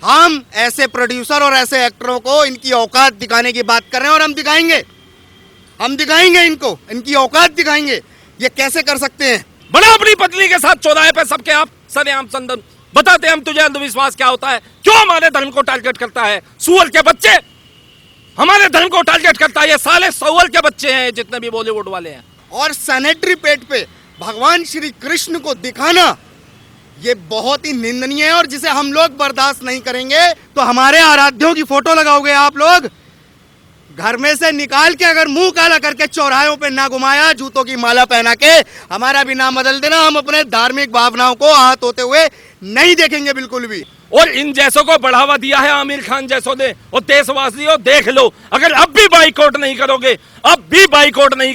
हम ऐसे प्रोड्यूसर और ऐसे एक्टरों को इनकी औकात दिखाने की बात कर रहे हैं और हम दिखाएंगे इनको, इनकी औकात दिखाएंगे। ये कैसे कर सकते हैं? बना अपनी पत्नी के साथ चौराहे पे सबके आप सरेआम संदन बताते हम तुझे अंधविश्वास क्या होता है, क्यों हमारे धर्म को टारगेट करता है? सुअर के बच्चे हमारे धर्म को टारगेट करता है। ये साले सुअर के बच्चे हैं जितने भी बॉलीवुड वाले हैं। और सैनिटरी पैड पे भगवान श्री कृष्ण को दिखाना ये बहुत ही निंदनीय है और जिसे हम लोग बर्दाश्त नहीं करेंगे। तो हमारे आराध्यों की फोटो लगाओगे आप लोग, घर में से निकाल के अगर मुंह काला करके चौराहों पे ना घुमाया, जूतों की माला पहना के हमारा भी नाम बदल देना। हम अपने धार्मिक भावनाओं को आहत होते हुए नहीं देखेंगे बिल्कुल भी। और इन जैसों को बढ़ावा दिया है आमिर खान जैसों ने। और देशवासियों देख लो, अगर अब भी बाइकआउट नहीं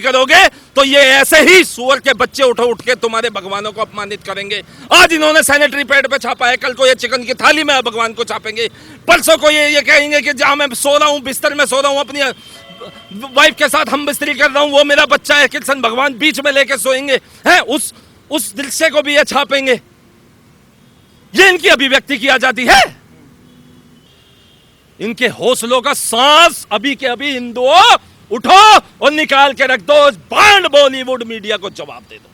करोगे तो ये ऐसे ही सुअर के बच्चे उठ के तुम्हारे भगवानों को अपमानित करेंगे। आज इन्होंने सैनिटरी पैड पे छापा है, कल को ये चिकन की थाली में भगवान को छापेंगे, परसों को ये कहेंगे कि जहां मैं सो रहा हूं, बिस्तर में सो रहा हूं, अपनी वाइफ के साथ हम बिस्तरी कर रहा हूं, वो मेरा बच्चा है, कृष्ण भगवान बीच में लेके सोएंगे हैं। उस दृश्य को भी ये छापेंगे। ये इनकी अभिव्यक्ति की आजादी है। इनके हौसलों का सांस अभी के अभी हिंदुओं उठो और निकाल के रख दो, बांड बॉलीवुड मीडिया को जवाब दे दो।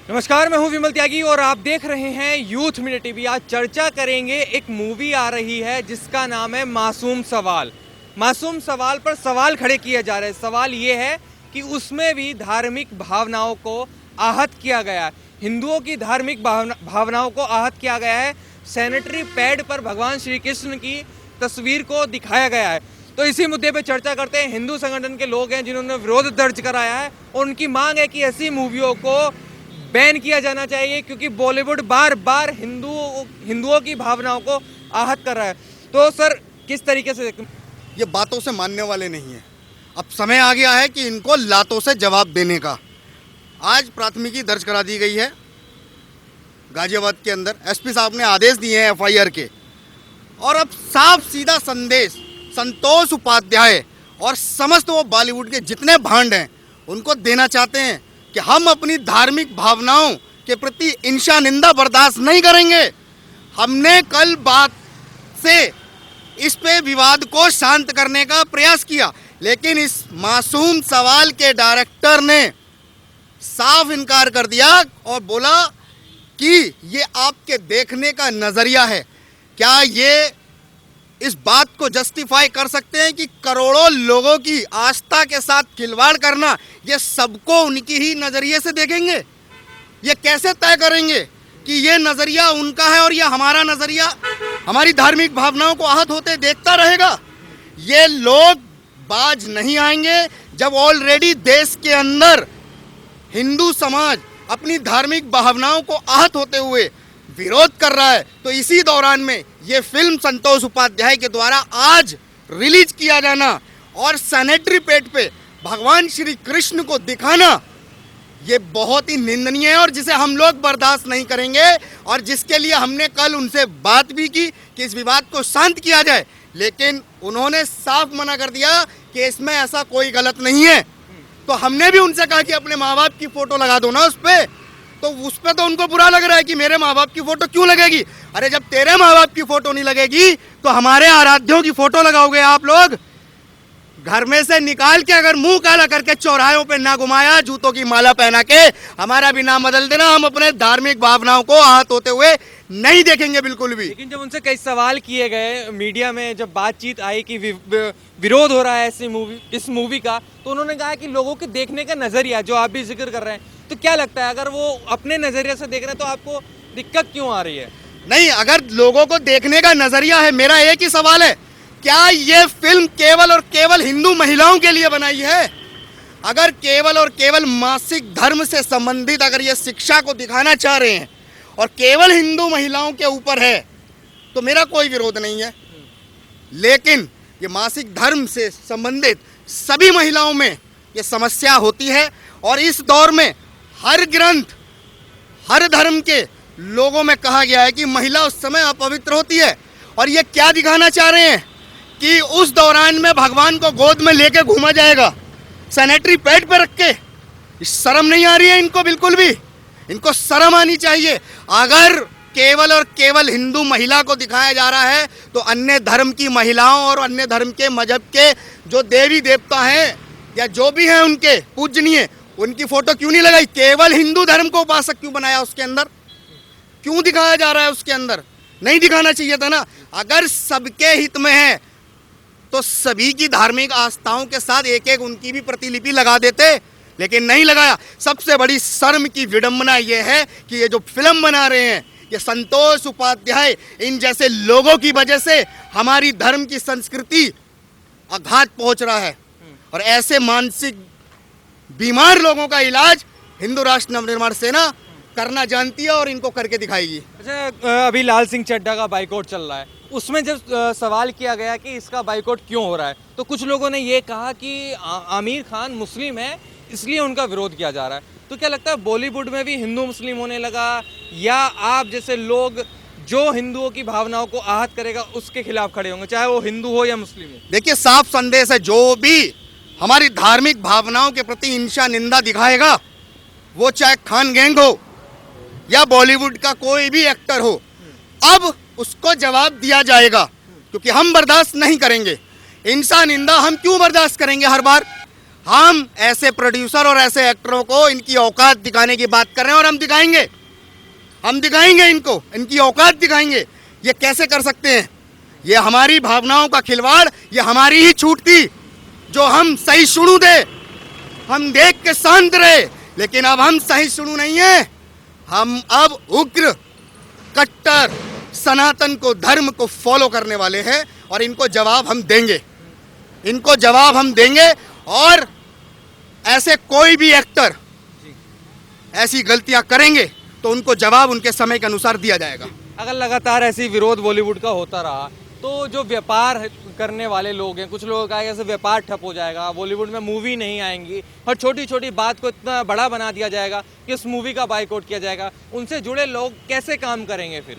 नमस्कार, मैं हूं विमल त्यागी और आप देख रहे हैं यूथ मीडिया टीवी। आज चर्चा करेंगे, एक मूवी आ रही है जिसका नाम है मासूम सवाल। मासूम सवाल पर सवाल खड़े किए जा रहे हैं। सवाल ये है कि उसमें भी धार्मिक भावनाओं को आहत किया गया है, हिंदुओं की धार्मिक भावनाओं को आहत किया गया है। सैनिटरी पैड पर भगवान श्री कृष्ण की तस्वीर को दिखाया गया है। तो इसी मुद्दे पे चर्चा करते हैं। हिंदू संगठन के लोग हैं जिन्होंने विरोध दर्ज कराया है और उनकी मांग है कि ऐसी मूवियों को बैन किया जाना चाहिए, क्योंकि बॉलीवुड बार बार हिंदुओं की भावनाओं को आहत कर रहा है। तो सर, किस तरीके से ये बातों से मानने वाले नहीं है। अब समय आ गया है कि इनको लातों से जवाब देने का। आज प्राथमिकी दर्ज करा दी गई है गाजियाबाद के अंदर। एसपी साहब ने आदेश दिए हैं एफआईआर के, और अब साफ सीधा संदेश संतोष उपाध्याय और समस्त वो बॉलीवुड के जितने भांड हैं उनको देना चाहते हैं कि हम अपनी धार्मिक भावनाओं के प्रति इंशा निंदा बर्दाश्त नहीं करेंगे। हमने कल बात से इस पे विवाद को शांत करने का प्रयास किया, लेकिन इस मासूम सवाल के डायरेक्टर ने साफ इनकार कर दिया और बोला कि ये आपके देखने का नजरिया है। क्या ये इस बात को जस्टिफाई कर सकते हैं कि करोड़ों लोगों की आस्था के साथ खिलवाड़ करना, ये सबको उनकी ही नजरिए से देखेंगे? ये कैसे तय करेंगे कि ये नजरिया उनका है और ये हमारा नजरिया हमारी धार्मिक भावनाओं को आहत होते देखता रहेगा? ये लोग बाज नहीं आएंगे जब ऑलरेडी देश के अंदर हिंदू समाज अपनी धार्मिक भावनाओं को आहत होते हुए विरोध कर रहा है। तो इसी दौरान में ये फिल्म संतोष उपाध्याय के द्वारा आज रिलीज किया जाना और सैनिटरी पैड पे भगवान श्री कृष्ण को दिखाना ये बहुत ही निंदनीय है और जिसे हम लोग बर्दाश्त नहीं करेंगे। और जिसके लिए हमने कल उनसे बात भी की कि इस विवाद को शांत किया जाए, लेकिन उन्होंने साफ मना कर दिया कि इसमें ऐसा कोई गलत नहीं है। तो हमने भी उनसे कहा कि अपने माँ बाप की फोटो लगा दो ना उस पे। तो उस पे तो उनको बुरा लग रहा है कि मेरे माँ बाप की फोटो क्यों लगेगी। अरे जब तेरे माँ बाप की फोटो नहीं लगेगी तो हमारे आराध्यों की फोटो लगाओगे आप लोग, घर में से निकाल के अगर मुंह काला करके चौराहों पे ना घुमाया, जूतों की माला पहना के हमारा भी नाम बदल देना। हम अपने धार्मिक भावनाओं को आहत होते हुए नहीं देखेंगे बिल्कुल भी। लेकिन जब उनसे कई सवाल किए गए, मीडिया में जब बातचीत आई कि विरोध हो रहा है इस मूवी का, तो उन्होंने कहा कि लोगों के देखने का नजरिया, जो आप भी जिक्र कर रहे हैं, तो क्या लगता है अगर वो अपने नजरिए से देख रहे हैं तो आपको दिक्कत क्यों आ रही है? नहीं, अगर लोगों को देखने का नजरिया है, मेरा एक ही सवाल है, क्या ये फिल्म केवल और केवल हिंदू महिलाओं के लिए बनाई है? अगर केवल और केवल मासिक धर्म से संबंधित अगर ये शिक्षा को दिखाना चाह रहे हैं और केवल हिंदू महिलाओं के ऊपर है तो मेरा कोई विरोध नहीं है। लेकिन ये मासिक धर्म से संबंधित सभी महिलाओं में ये समस्या होती है और इस दौर में हर ग्रंथ, हर धर्म के लोगों में कहा गया है कि महिला उस समय अपवित्र होती है। और ये क्या दिखाना चाह रहे हैं कि उस दौरान में भगवान को गोद में लेके घूमा जाएगा सैनिटरी पैड पे रख के। शर्म नहीं आ रही है इनको बिल्कुल भी? इनको शर्म आनी चाहिए। अगर केवल और केवल हिंदू महिला को दिखाया जा रहा है, तो अन्य धर्म की महिलाओं और अन्य धर्म के मजहब के जो देवी देवता हैं या जो भी हैं उनके पूजनीय, उनकी फोटो क्यों नहीं लगाई? केवल हिंदू धर्म को उपासक क्यों बनाया उसके अंदर? क्यों दिखाया जा रहा है उसके अंदर? नहीं दिखाना चाहिए था ना। अगर सबके हित में है तो सभी की धार्मिक आस्थाओं के साथ एक एक उनकी भी प्रतिलिपि लगा देते, लेकिन नहीं लगाया। सबसे बड़ी शर्म की विडंबना यह है कि ये जो फिल्म बना रहे हैं, ये संतोष उपाध्याय, इन जैसे लोगों की वजह से हमारी धर्म की संस्कृति आघात पहुंच रहा है। और ऐसे मानसिक बीमार लोगों का इलाज हिंदू राष्ट्र नवनिर्माण सेना करना जानती है और इनको करके दिखाएगी। अच्छा, अभी लाल सिंह चड्ढा का बाइकआउट चल रहा है, उसमें जब सवाल किया गया कि इसका बाइकआउट क्यों हो रहा है, तो कुछ लोगों ने ये कहा कि आमिर खान मुस्लिम है इसलिए उनका विरोध किया जा रहा है। तो क्या लगता है बॉलीवुड में भी हिंदू मुस्लिम होने लगा, या आप जैसे लोग जो हिंदुओं की भावनाओं को आहत करेगा उसके खिलाफ खड़े होंगे, चाहे वो हिंदू हो या मुस्लिम हो? देखिए, साफ संदेश है, जो भी हमारी धार्मिक भावनाओं के प्रति इंशा निंदा दिखाएगा, वो चाहे खान गैंग हो या बॉलीवुड का कोई भी एक्टर हो, अब उसको जवाब दिया जाएगा, क्योंकि हम बर्दाश्त नहीं करेंगे। इंशा निंदा हम क्यों बर्दाश्त करेंगे? हर बार हम ऐसे प्रोड्यूसर और ऐसे एक्टरों को इनकी औकात दिखाने की बात कर रहे हैं, और हम दिखाएंगे इनको, इनकी औकात दिखाएंगे। ये कैसे कर सकते हैं? ये हमारी भावनाओं का खिलवाड़, ये हमारी ही छूट थी जो हम सहिष्णु थे, हम देख के शांत रहे, लेकिन अब हम सहिष्णु नहीं है। हम अब उग्र, कट्टर, सनातन को, धर्म को फॉलो करने वाले हैं, और इनको जवाब हम देंगे, इनको जवाब हम देंगे। और ऐसे कोई भी एक्टर ऐसी गलतियां करेंगे तो उनको जवाब उनके समय के अनुसार दिया जाएगा। अगर लगातार ऐसी विरोध बॉलीवुड का होता रहा तो जो व्यापार करने वाले लोग हैं, कुछ लोगों का ऐसे व्यापार ठप हो जाएगा, बॉलीवुड में मूवी नहीं आएंगी, और छोटी छोटी बात को इतना बड़ा बना दिया जाएगा कि उस मूवी का बाइकआउट किया जाएगा। उनसे जुड़े लोग कैसे काम करेंगे फिर?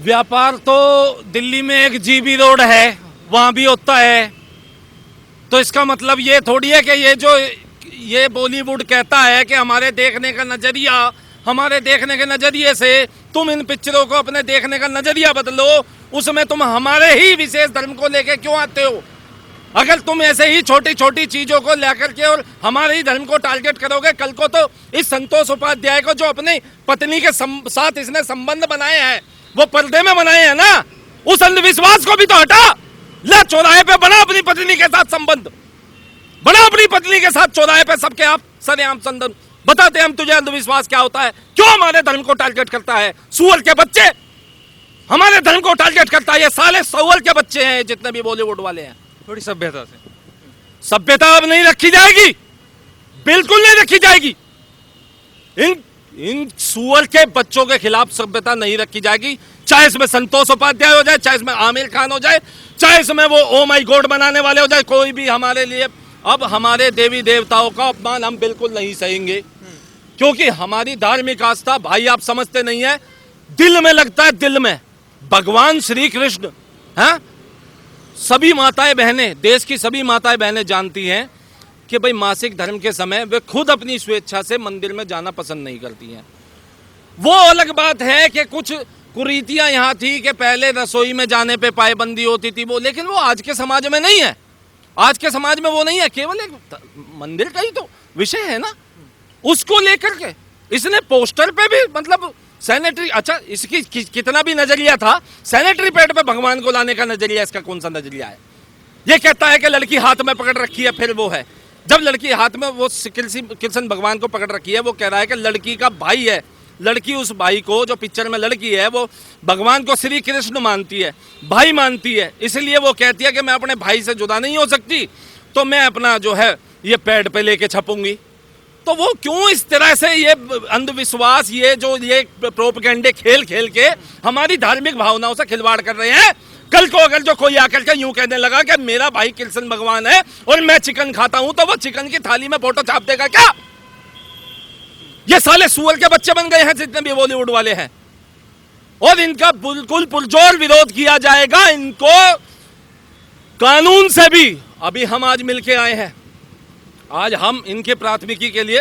व्यापार तो दिल्ली में एक जीबी रोड है, वहां भी होता है। तो इसका मतलब ये थोड़ी है कि ये बॉलीवुड कहता है कि हमारे देखने का नजरिया, हमारे देखने के नजरिए से तुम इन पिक्चरों को अपने देखने का नजरिया बदलो, उसमें तुम हमारे ही विशेष धर्म को लेके क्यों आते हो? अगर तुम ऐसे ही छोटी छोटी चीजों को लेकर के और हमारे ही धर्म को टारगेट करोगे, कल को तो इस संतोष उपाध्याय को जो अपनी पत्नी के साथ इसने संबंध बनाए हैं, वो पर्दे में बनाए हैं ना, उस अंधविश्वास को भी तो हटा। ले चौराहे पे बना अपनी पत्नी के साथ संबंध, बना अपनी पत्नी के साथ चौराहे पे सबके आप सरेआम संबंध, बताते हम तुझे अंधविश्वास क्या होता है, क्यों हमारे धर्म को टारगेट करता है? सुअर के बच्चे, हमारे धर्म को टारगेट करता है। ये साले सुअर के बच्चे हैं जितने भी बॉलीवुड वाले हैं। थोड़ी सभ्यता से, सभ्यता अब नहीं रखी जाएगी, बिल्कुल नहीं रखी जाएगी। इन सुअर के बच्चों के खिलाफ सभ्यता नहीं रखी जाएगी, चाहे इसमें संतोष उपाध्याय हो जाए, चाहे इसमें आमिर खान हो जाए, चाहे इसमें वो ओ माई गॉड बनाने वाले हो जाए, कोई भी हमारे लिए अब हमारे देवी देवताओं का अपमान हम बिल्कुल नहीं सहेंगे, क्योंकि हमारी धार्मिक आस्था, भाई आप समझते नहीं है, दिल में लगता है, दिल में। भगवान श्री कृष्ण हैं, सभी माताएं बहनें, देश की सभी माताएं बहनें जानती हैं कि भाई मासिक धर्म के समय वे खुद अपनी स्वेच्छा से मंदिर में जाना पसंद नहीं करती हैं। वो अलग बात है कि कुछ कुरीतियां यहाँ थी कि पहले रसोई में जाने पे पाबंदी होती थी, वो, लेकिन वो आज के समाज में नहीं है। आज के समाज में वो नहीं है, केवल एक मंदिर का ही तो विषय है ना, उसको लेकर के इसने पोस्टर पे भी मतलब सैनिटरी, अच्छा इसकी कितना भी नजरिया था, सैनिटरी पैड पे भगवान को लाने का नजरिया इसका कौन सा नजरिया है? ये कहता है कि लड़की हाथ में पकड़ रखी है, फिर वो है, जब लड़की हाथ में वो कृष्ण भगवान को पकड़ रखी है, वो कह रहा है कि लड़की का भाई है, लड़की उस भाई को, जो पिक्चर में लड़की है, वो भगवान को श्री कृष्ण मानती है, भाई मानती है, इसलिए वो कहती है कि मैं अपने भाई से जुदा नहीं हो सकती, तो मैं अपना जो है ये पैड पे लेके छपूंगी। तो वो क्यों इस तरह से ये अंधविश्वास, ये प्रोपेगेंडे खेल खेल के हमारी धार्मिक भावनाओं से खिलवाड़ कर रहे हैं? कल को अगर जो कोई आकर के यूं कहने लगा कि मेरा भाई कृष्ण भगवान है और मैं चिकन खाता हूं, तो वो चिकन की थाली में फोटो छाप देगा क्या? ये साले सुअर के बच्चे बन गए हैं जितने भी बॉलीवुड वाले हैं, और इनका बिल्कुल पुरजोर विरोध किया जाएगा। इनको कानून से भी, अभी हम आज मिलके आए हैं, आज हम इनके प्राथमिकी के लिए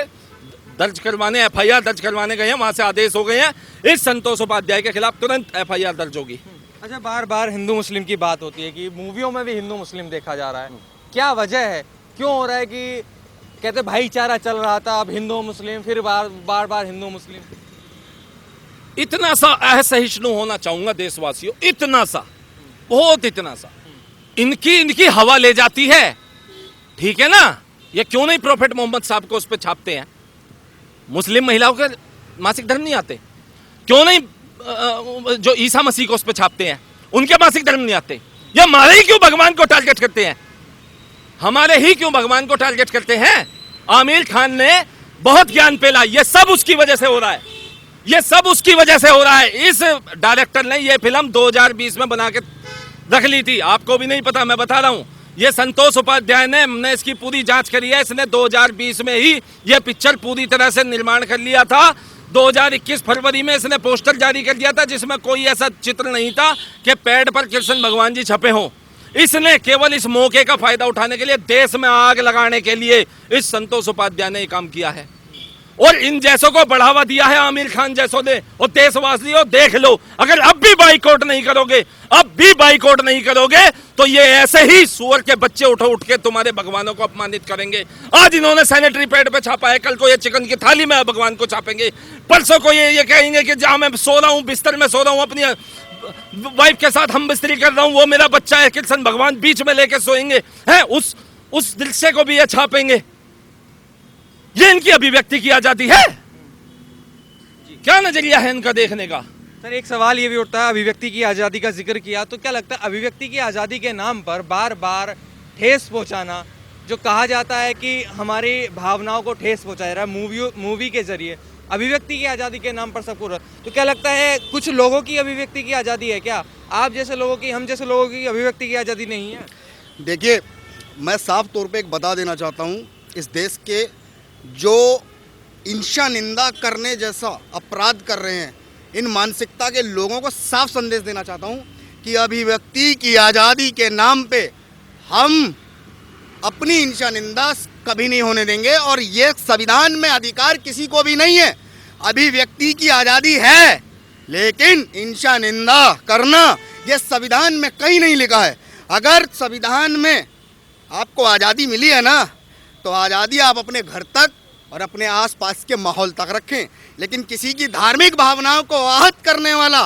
दर्ज करवाने, एफआईआर दर्ज करवाने गए हैं, वहां से आदेश हो गए हैं इस संतोष उपाध्याय के खिलाफ तुरंत एफआईआर दर्ज होगी। अच्छा, बार बार हिंदू मुस्लिम की बात होती है कि मूवियों में भी हिंदू मुस्लिम देखा जा रहा है, क्या वजह है, क्यों हो रहा है कि कहते भाईचारा चल रहा था, अब हिंदू मुस्लिम, फिर बार बार हिंदू मुस्लिम? इतना सा असहिष्णु होना चाहूंगा देशवासियों, इतना सा, बहुत इतना सा, इनकी हवा ले जाती है, ठीक है ना। ये क्यों नहीं प्रॉफेट मोहम्मद साहब को उस पर छापते हैं? मुस्लिम महिलाओं के मासिक धर्म नहीं आते? क्यों नहीं जो ईसा मसीह को उस पर छापते हैं, उनके मासिक धर्म नहीं आते? ये हमारे ही क्यों भगवान को टारगेट करते हैं? हमारे ही क्यों भगवान को टारगेट करते हैं? आमिर खान ने बहुत ज्ञान पेला, ये सब उसकी वजह से हो रहा है, ये सब उसकी वजह से हो रहा है। इस डायरेक्टर ने ये फिल्म 2020 में बना के रख ली थी, आपको भी नहीं पता, मैं बता रहा हूं। ये संतोष उपाध्याय ने, हमने इसकी पूरी जांच करी है, इसने 2020 में ही ये पिक्चर पूरी तरह से निर्माण कर लिया था। 2021 फरवरी में इसने पोस्टर जारी कर दिया था जिसमें कोई ऐसा चित्र नहीं था कि पेड़ पर कृष्ण भगवान जी छपे हों। इसने केवल इस मौके का फायदा उठाने के लिए, देश में आग लगाने के लिए इस संतोष उपाध्याय ने ये काम किया है और इन जैसों को बढ़ावा दिया है आमिर खान जैसों ने। और देशवासियों देख लो, अगर अब भी बाइकआउट नहीं करोगे, अब भी बाइकआउट नहीं करोगे तो ये ऐसे ही सुअर के बच्चे उठ के तुम्हारे भगवानों को अपमानित करेंगे। आज इन्होंने सैनिटरी पैड पे छापा है, कल को ये चिकन की थाली में भगवान को छापेंगे, परसों को ये कहेंगे कि जहां मैं सो रहा हूं, बिस्तर में सो रहा हूं, अपनी वाइफ के साथ हम बिस्तरी कर रहा हूं, वो मेरा बच्चा है, कृष्ण भगवान बीच में लेके सोएंगे, हैं उस दृश्य को भी ये छापेंगे। ये इनकी अभिव्यक्ति की आजादी है? क्या नजरिया है इनका देखने का? सर, एक सवाल ये भी उठता है, अभिव्यक्ति की आज़ादी का जिक्र किया, तो क्या लगता है अभिव्यक्ति की आज़ादी के नाम पर बार बार ठेस पहुंचाना, जो कहा जाता है कि हमारी भावनाओं को ठेस पहुंचाया रहा है मूवी के जरिए, अभिव्यक्ति की आज़ादी के नाम पर सबको, तो क्या लगता है कुछ लोगों की अभिव्यक्ति की आज़ादी है क्या? आप जैसे लोगों की, हम जैसे लोगों की अभिव्यक्ति की आज़ादी नहीं है? देखिए, मैं साफ तौर पे एक बता देना चाहता हूँ, इस देश के जो इंशा निंदा करने जैसा अपराध कर रहे हैं, इन मानसिकता के लोगों को साफ संदेश देना चाहता हूं कि अभिव्यक्ति की आज़ादी के नाम पे हम अपनी इंशा निंदा कभी नहीं होने देंगे और ये संविधान में अधिकार किसी को भी नहीं है। अभिव्यक्ति की आज़ादी है, लेकिन इंशा निंदा करना ये संविधान में कहीं नहीं लिखा है। अगर संविधान में आपको आज़ादी मिली है ना, तो आज़ादी आप अपने घर तक और अपने आसपास के माहौल तक रखें, लेकिन किसी की धार्मिक भावनाओं को आहत करने वाला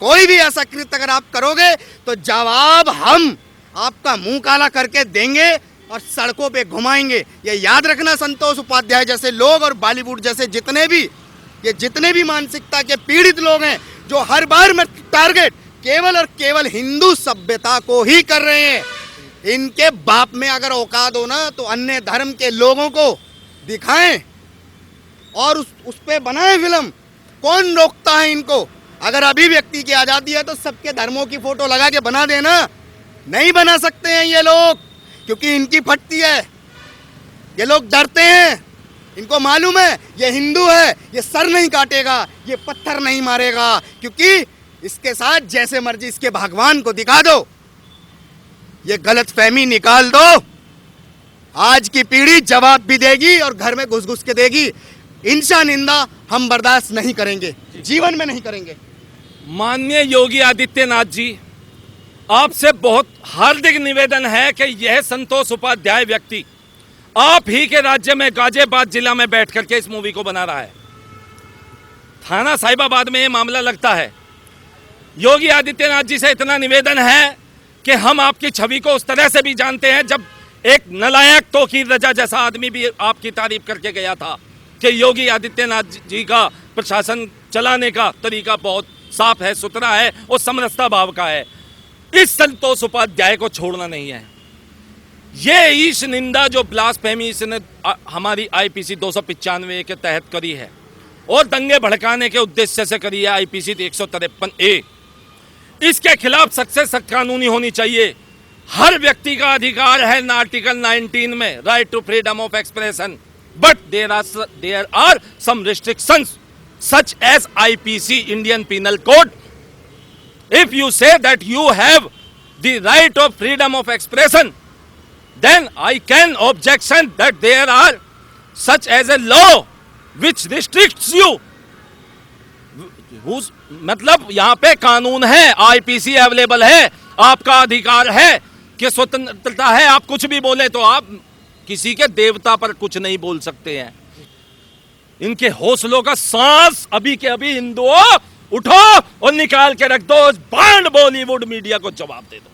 कोई भी ऐसा कृत्य अगर आप करोगे तो जवाब हम आपका मुंह काला करके देंगे और सड़कों पे घुमाएंगे। ये याद रखना, संतोष उपाध्याय जैसे लोग और बॉलीवुड जैसे जितने भी मानसिकता के पीड़ित लोग हैं, जो हर बार में टारगेट केवल और केवल हिंदू सभ्यता को ही कर रहे हैं, इनके बाप में अगर औकात हो ना तो अन्य धर्म के लोगों को दिखाएं और उस पे बनाएं फिल्म। कौन रोकता है इनको? अगर अभिव्यक्ति की आज़ादी है तो सबके धर्मों की फोटो लगा के बना देना। नहीं बना सकते हैं ये लोग, क्योंकि इनकी फटती है। ये लोग डरते हैं, इनको मालूम है ये हिंदू है, ये सर नहीं काटेगा, ये पत्थर नहीं मारेगा, क्योंकि इसके साथ जैसे मर्जी इसके भगवान को दिखा दो, ये गलतफहमी निकाल दो, आज की पीढ़ी जवाब भी देगी और घर में घुस घुस के देगी। इंशा निंदा हम बर्दाश्त नहीं करेंगे, जीवन में नहीं करेंगे। माननीय योगी आदित्यनाथ जी, आपसे बहुत हार्दिक निवेदन है कि यह संतोष उपाध्याय व्यक्ति आप ही के राज्य में गाजियाबाद जिला में बैठ करके इस मूवी को बना रहा है। थाना साहिबाबाद में ये मामला लगता है। योगी आदित्यनाथ जी से इतना निवेदन है कि हम आपकी छवि को उस तरह से भी जानते हैं, जब एक नलायक तौकीर रजा जैसा आदमी भी आपकी तारीफ करके गया था कि योगी आदित्यनाथ जी का प्रशासन चलाने का तरीका बहुत साफ है, सुथरा है और समरसता भाव का है। इस संतोष उपाध्याय को छोड़ना नहीं है। ये ईश निंदा जो ब्लास्फेमी इसने हमारी आईपीसी 295 के तहत करी है और दंगे भड़काने के उद्देश्य से करी है आईपीसी 153A, इसके खिलाफ सख्त से सख्त कानूनी होनी चाहिए। हर व्यक्ति का अधिकार है आर्टिकल 19 में, right to freedom of expression, but there are some restrictions such as IPC Indian penal code. If you say that you have the right of freedom of expression, then I can objection that there are such as a law which restricts you, मतलब यहां पे कानून है, IPC available है, आपका अधिकार है कि स्वतंत्रता है, आप कुछ भी बोले, तो आप किसी के देवता पर कुछ नहीं बोल सकते हैं। इनके हौसलों का सांस अभी के अभी हिंदुओं उठो और निकाल के रख दो, बांड बॉलीवुड मीडिया को जवाब दे दो।